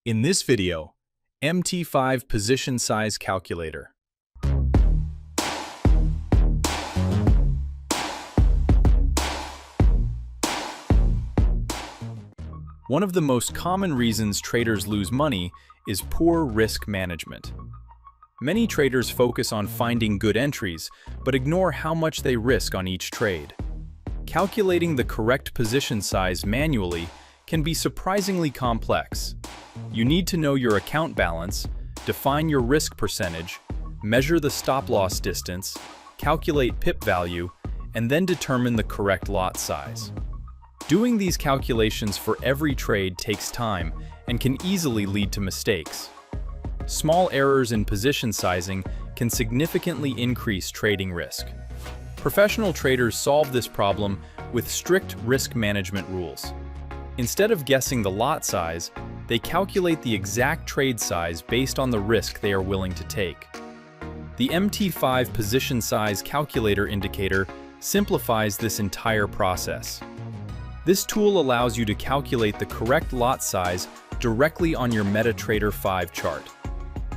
In this video, MT5 Position Size Calculator. One of the most common reasons traders lose money is poor risk management. Many traders focus on finding good entries, but ignore how much they risk on each trade. Calculating the correct position size manually can be surprisingly complex. You need to know your account balance, define your risk percentage, measure the stop-loss distance, calculate pip value, and then determine the correct lot size. Doing these calculations for every trade takes time and can easily lead to mistakes. Small errors in position sizing can significantly increase trading risk. Professional traders solve this problem with strict risk management rules. Instead of guessing the lot size, they calculate the exact trade size based on the risk they are willing to take. The MT5 Position Size Calculator indicator simplifies this entire process. This tool allows you to calculate the correct lot size directly on your MetaTrader 5 chart.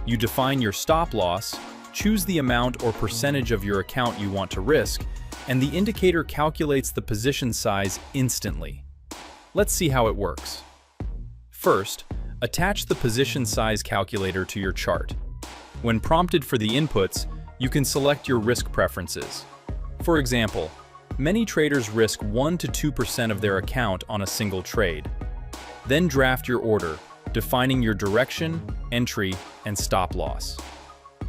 You define your stop loss, choose the amount or percentage of your account you want to risk, and the indicator calculates the position size instantly. Let's see how it works. First, attach the position size calculator to your chart. When prompted for the inputs, you can select your risk preferences. For example, many traders risk 1 to 2% of their account on a single trade. Then draft your order, defining your direction, entry, and stop loss.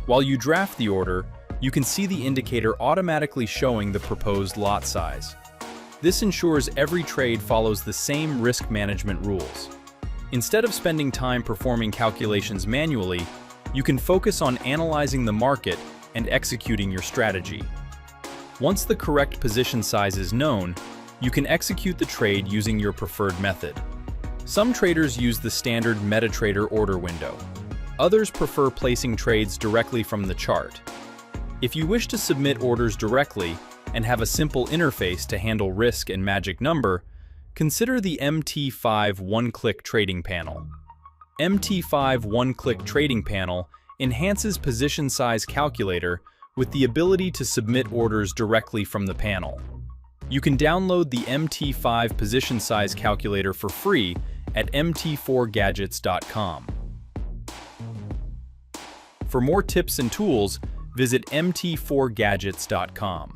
While you draft the order, you can see the indicator automatically showing the proposed lot size. This ensures every trade follows the same risk management rules. Instead of spending time performing calculations manually, you can focus on analyzing the market and executing your strategy. Once the correct position size is known, you can execute the trade using your preferred method. Some traders use the standard MetaTrader order window. Others prefer placing trades directly from the chart. If you wish to submit orders directly and have a simple interface to handle risk and magic number, consider the MT5 One-Click Trading Panel. MT5 One-Click Trading Panel enhances Position Size Calculator with the ability to submit orders directly from the panel. You can download the MT5 Position Size Calculator for free at mt4gadgets.com. For more tips and tools, visit mt4gadgets.com.